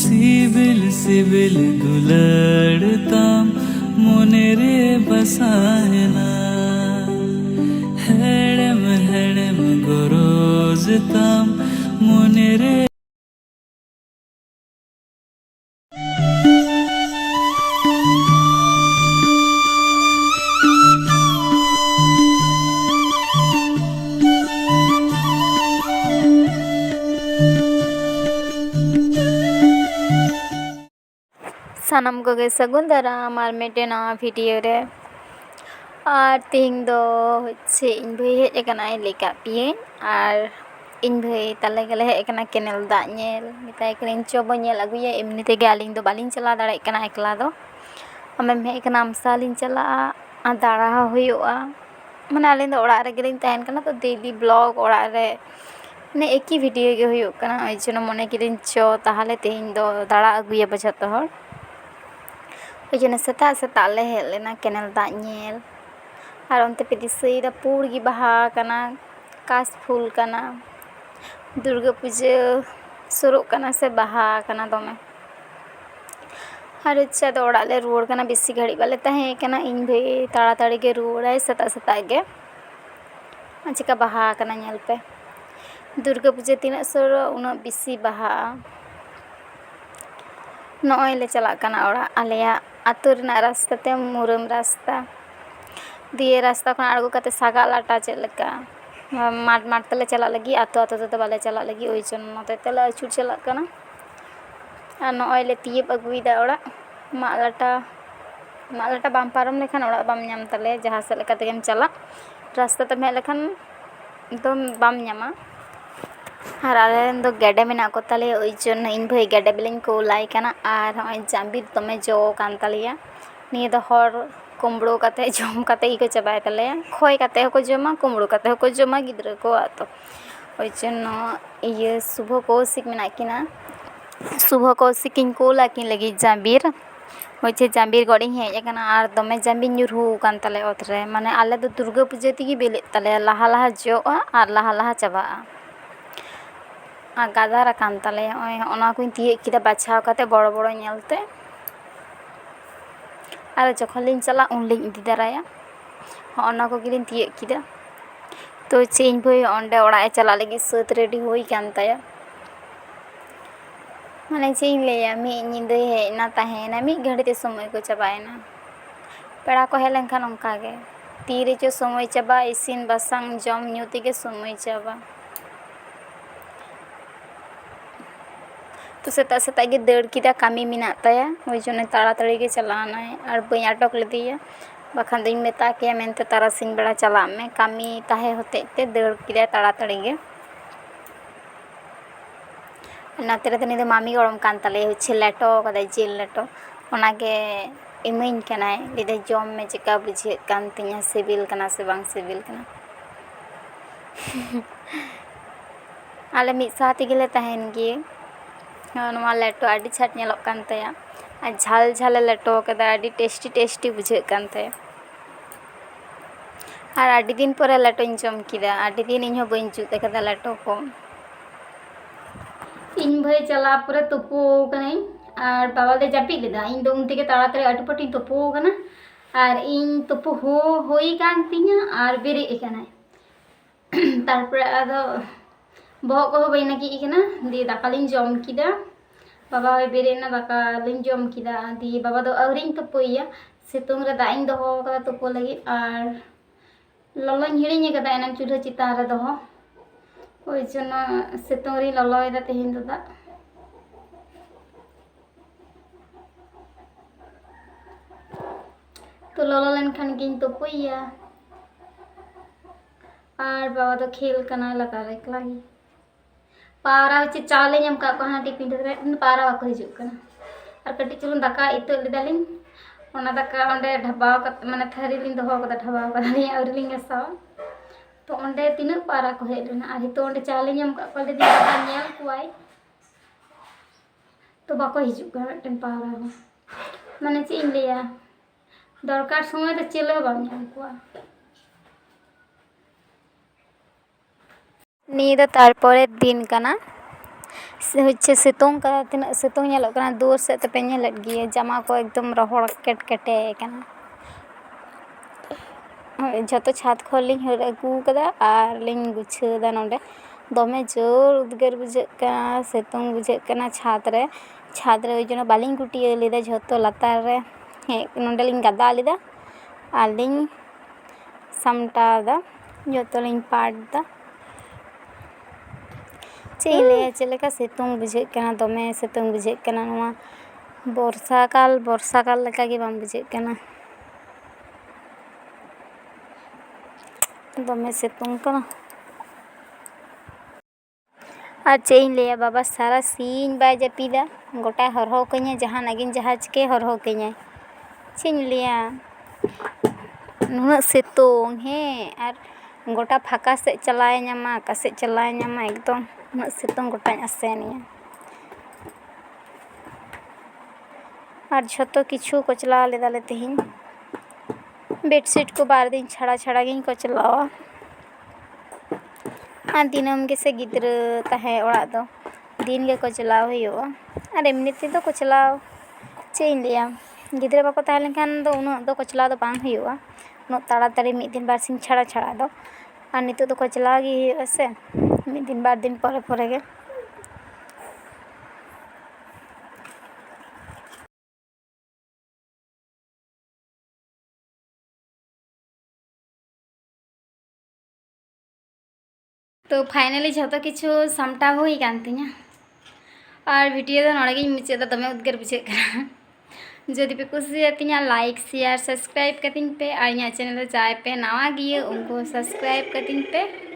CIBIL CIBIL दुलड़ताम मने रे बसायना हेड़म हेड़म गरजताम मने रे सानम कोगे सगुन दाराम और मेटे नवा भिडियो रे और तेहिं दो होच्छे इन भाई हेज अकानाय लेका पिए और इन भाई ताले गेले हेज अकाना केनेल दाग नेल मिताय कनिन चो बो नेल अगुया एमनि तेगे आलिंग दो बालिंग चला दाड़ेग कना एकला दो आमेम हेज अकाना आमसा लिंग चला आ दाड़ा हो हुयुआ माने आलिंग दो ओड़ा रे गेलिंग ताहेन कना तो डेली ब्लॉग ओड़ा रे ने एक ही भिडियो गे हुयुग कना ओइ जनो मने किदिन चो ताहले तेहिं दो दाड़ा अगुया बो झोतो हर ओइ जनो सेता सेता ले हेज लेना केनेल दाग नेल और उनते पे दिसईदा पूर गी बाहा कना कास फूल कना दुर्गा पूजा शुरू कना से बाहा कना दोमे और अच्छा तो ओड़ा ले रुआड़ कना बेसी घड़ी बाले ताहे कना इन भाई ताड़ाताड़ी गे रुआड़ाय सेता सेता गे चिका बाहा कना नेल पे दुर्गा पूजा तीना सुरो उना बेसी बाहा नॉय ले चला कना ओड़ा आलेया आतु रेना रास्ता ते मुरम रास्ता दिए रास्ता खन आड़गो कते सागा लाटा चेद लेका माठ माठ तेले चला लगी आतो आतो ते बाले चला लगी ओइ जन नते तेले अचुर चला कना और नॉय ले तियब अगुइदा ओड़ा माग लाटा बाम पारम लेखान ओड़ा बाम नाम तले जहाँ से लेका तेगेम चला रास्ता ते हेज लेखान तो बाम नामा और आलेन दो गेडे मेना को ताले ओइ जन इन भाई गेडे बिलिंग को लाई कना और हय जाम्बिर तमे जो कान तालिया निये दो हर कुमड़ो कते जम कते ही को चबाय तले खोय कते हो को जमा कुमड़ो कते हो को जमा गिद्रा को आतो ओइ जन ये शुभ कौशिक मेना किना शुभ कौशिक इन को लाकिन लगी जाम्बिर होचे जाम्बिर गड़िंग हेज अकाना और दमे जाम्बिर ᱧᱩᱨᱦᱩ कान ताले ओतरे माने आले दो दुर्गा पूजा तिगी बेले ताले लाहा लाहा जोआ और लाहा लाहा चबाआ आ गादार कान ताले ओय ओना को तिये किदा बाछाव कते बड़ो बड़ो नेलते और जखन लिंग चला उन लिंग इदी दाराया ओना को गिलिन तिये किदा तो चेंज भाई ओंडे ओड़ा ए चला लगी सत रेडी होई कान ताया माने चेंज लेया मी निंदे हे ना ताहेना मी घड़ी ते समय को चबायना पेड़ा को हेलें खान ओंका गे तीरे जो समय चबा इसिन बसांग जम ᱧᱩ तेगे समय चबा तो सेता सेता गे दड़ किदा कामी मिना ताया ओइ जने ताड़ाताड़ी गे चलाना और बई आटक लेदिया बाखान दिन मेता के मेनते तारासिन बेड़ा चला में कामी ताहे होते ते दड़ किदा ताड़ाताड़ी गे नाते रे तनी दो मामी गरम कान ताले होच्छे लेटो कदा जेल लेटो ओनागे इमाइन कनाय लिदे जम में चिका बुझे कान तिया सिबिल कना से बांग सिबिल कना आले मिद साथी गेले ताहेन गे नवा लेटो आडी छाट नेलोग कान ताया आ झाल झाल लेटो कदा आडी टेस्टी टेस्टी बुझे कान ताया और आडी दिन परे लेटोñ जम किदा आडी दिन इញहो बइन जुत कदा लेटो को इन भाई चला पूरा तुपो कने और बाबा दे जापी लेदा इन दो उनते के ताड़ाताड़ी अटपटी तुपो कना और इन तुपो होई कान तिया और बेरे कना तारपर आदो बहक को बइना की कना दी दाका लिंग जम किदा बाबा होय बेरे ना दाका लिंग जम किदा दी बाबा दो अवरिंग तुपोया सितुंग रे दाइंग दोहो कदा तुपो लगी और ललोñ हिड़िñ कदा एना चूल्हा चितान रे दोहो ओइ जनो सितुंग रे ललोयदा तेहिन दो दा तो ललो लेनखान गिन तुपोया और बाबा दो खेल कना लगा रे लागी पारा होचे चावले ñam का को हाटी पिंड रे पारा बाको हिजुग कना और कटी चुलुन दाका इतो लेदालिन ओना दाका ओंडे ढबाव कत माने थारी लिन दोहो कदा ढबाव कदा नि और लिंग साव तो ओंडे तिना पारा को हेज लेना और हितो ओंडे चावले ñam का को लेदि दाका नेल कुआय तो बाको हिजुग कना मिटन पारा हो माने चे इन लेया दरकार समय तो चलो बाम ñam कुआ निये दो तारपरे दिन कना হচ্ছে সিতং কাদা তিনাᱹᱜ সিতং ᱧᱮᱞᱚᱜ ᱠᱟᱱᱟ ᱫᱩᱣᱟᱹᱨ ᱥᱮᱫ ᱛᱮᱯᱮ ᱧᱮᱞᱮᱫ ᱜᱮᱭᱟ ᱡᱟᱢᱟ ᱠᱚ ᱮᱠᱫᱚᱢ ᱨᱚᱦᱚᱲ ᱠᱮᱴᱠᱮᱴᱮ ᱠᱟᱱᱟ ᱡᱷᱚᱛᱚ ᱪᱷᱟᱫ ᱠᱷᱚᱱ ᱞᱤᱧ ᱦᱟᱹᱨ ᱟᱹᱜᱩ ᱠᱟᱫᱟ ᱟᱨ ᱞᱤᱧ ᱜᱩᱪᱷᱟᱹᱣᱫᱟ ᱱᱚᱰᱮ ᱫᱚᱢᱮ ᱡᱳᱨ ᱩᱫᱽᱜᱟᱹᱨ ᱵᱩᱡᱷᱟᱹᱜ ᱠᱟᱱᱟ ᱥᱤᱛᱩᱝ ᱵᱩᱡᱷᱟᱹᱜ ᱠᱟᱱᱟ ᱪᱷᱟᱫ ᱨᱮ ওই জন্য বালিᱧ গুটিয়ে লেদা ঝᱚᱛᱚ ᱞᱟᱛᱟᱨ ᱨᱮ ᱱᱚᱰᱮ ᱞᱤᱧ ᱜᱟᱫᱟ ᱞᱮᱫᱟ ᱟᱨ ᱞᱤᱧ ᱥᱟᱢᱴᱟᱣᱫᱟ ᱡᱚᱛᱚ ᱞᱤᱧ ᱯᱟᱴᱫᱟ ᱪᱮᱫ ᱤᱧ ᱞᱟᱹᱭᱟ ᱪᱮᱫ ᱞᱮᱠᱟ ᱥᱤᱛᱩᱝ ᱵᱩᱡᱷᱟᱹᱜ ᱠᱟᱱᱟ ᱫᱚᱢᱮ ᱥᱤᱛᱩᱝ ᱵᱩᱡᱷᱟᱹᱜ ᱠᱟᱱᱟ ᱱᱚᱣᱟ ᱵᱚᱨᱥᱟ ᱠᱟᱞ ᱞᱮᱠᱟ ᱜᱮ ᱵᱟᱝ ᱵᱩᱡᱷᱟᱹᱜ ᱠᱟᱱᱟ ᱫᱚᱢᱮ ᱥᱤᱛᱩᱝ ᱠᱟᱱᱟ ᱟᱨ ᱪᱮᱫ ᱤᱧ ᱞᱟᱹᱭᱟ ᱵᱟᱵᱟ ᱥᱟᱨᱟ ᱥᱤᱧ ᱵᱟᱭ ᱡᱟᱹᱯᱤᱫᱟ ᱜᱚᱴᱟᱭ ᱦᱚᱨᱦᱚ ᱠᱟᱹᱧᱟ ᱡᱟᱦᱟᱱᱟᱜ ᱜᱤᱧ ᱡᱟᱦᱟᱸ ᱪᱤᱠᱟᱹ ᱦᱚᱨᱦᱚ ᱠᱟᱹᱧᱟᱭ ᱪᱮᱫ ᱤᱧ ᱞᱟᱹᱭᱟ ᱱᱩᱱᱟᱹᱜ ᱥᱤᱛᱩᱝ ᱟᱨ ᱜᱚᱴᱟ ᱯᱷᱟᱸᱠᱟ ᱥᱮᱫ ᱪᱟᱞᱟᱣ ᱧᱟᱢᱟ ᱚᱠᱟ ᱥᱮᱫ ᱪᱟᱞᱟᱣ ᱧᱟᱢᱟ ᱮᱠᱫᱚᱢ ᱩᱱᱟᱹᱜ ᱥᱤᱛᱩᱝ ᱜᱚᱴᱟᱧ ᱟᱥᱮᱱᱤᱧᱟ ᱟᱨ ᱡᱷᱚᱛᱚ ᱠᱤᱪᱷᱩ ᱠᱚᱪᱞᱟᱣ ᱞᱮᱫᱟᱞᱮ ᱛᱮᱦᱮᱧ ᱵᱮᱰᱥᱤᱴ ᱠᱚ 2 ᱫᱤᱱ ᱪᱷᱟᱲᱟ ᱜᱤᱧ ᱠᱚᱪᱞᱟᱣᱟ ᱟᱨ ᱫᱤᱱᱟᱹᱢ ᱜᱮᱥᱮ ᱜᱤᱫᱽᱨᱟᱹ ᱛᱟᱦᱮᱸ ᱚᱲᱟᱜ ᱫᱚ ᱫᱤᱱ ᱜᱮ ᱠᱚᱪᱞᱟᱣ ᱦᱩᱭᱩᱜᱼᱟ ᱟᱨ ᱮᱢᱱᱤ ᱛᱮᱫᱚ ᱠᱚᱪᱞᱟᱣ ᱪᱮᱫ ᱤᱧ ᱞᱟᱹᱭᱟ ᱜᱤᱫᱽᱨᱟᱹ ᱵᱟᱠᱚ ᱛᱟᱦᱮᱸ ᱞᱮᱱᱠᱷᱟᱱ ᱫᱚ ᱩᱱᱟᱹᱜ ᱫᱚ ᱠᱚᱪᱞᱟᱣ ᱫᱚ ᱵᱟᱝ ᱦᱩᱭᱩᱜᱼᱟ ᱩᱱᱟᱹᱜ ᱛᱟᱲᱟᱛᱟᱲᱤ ᱢᱤᱫ ᱫᱤᱱ ᱵᱟᱨ ᱥᱤᱧ ᱪᱷᱟᱲᱟ ᱫᱚ ᱟᱨ ᱱᱤᱛᱚᱜ ᱫᱚ ᱠᱚᱪᱞᱟᱣ ᱜᱮ ᱦᱩᱭᱩᱜᱼᱟ ᱥᱮ ᱢᱤᱫ ᱫᱤᱱ ᱵᱟᱨ ᱫᱤᱱ ᱯᱚᱨᱮ ᱜᱮ तो फाइनली झोतो किछु सामटा हुई कान तिᱧᱟ और वीडियो दो नोड़े गिᱧ मुचादा दमे उद्गार बुझाᱹᱜ कना जदि पे कुसियातिᱧा लाइक शेयर सब्सक्राइब कतिᱧ पे और इᱧᱟᱹᱜ चैनल रे जाय पे नवा गिया उनको सब्सक्राइब कतिᱧ पे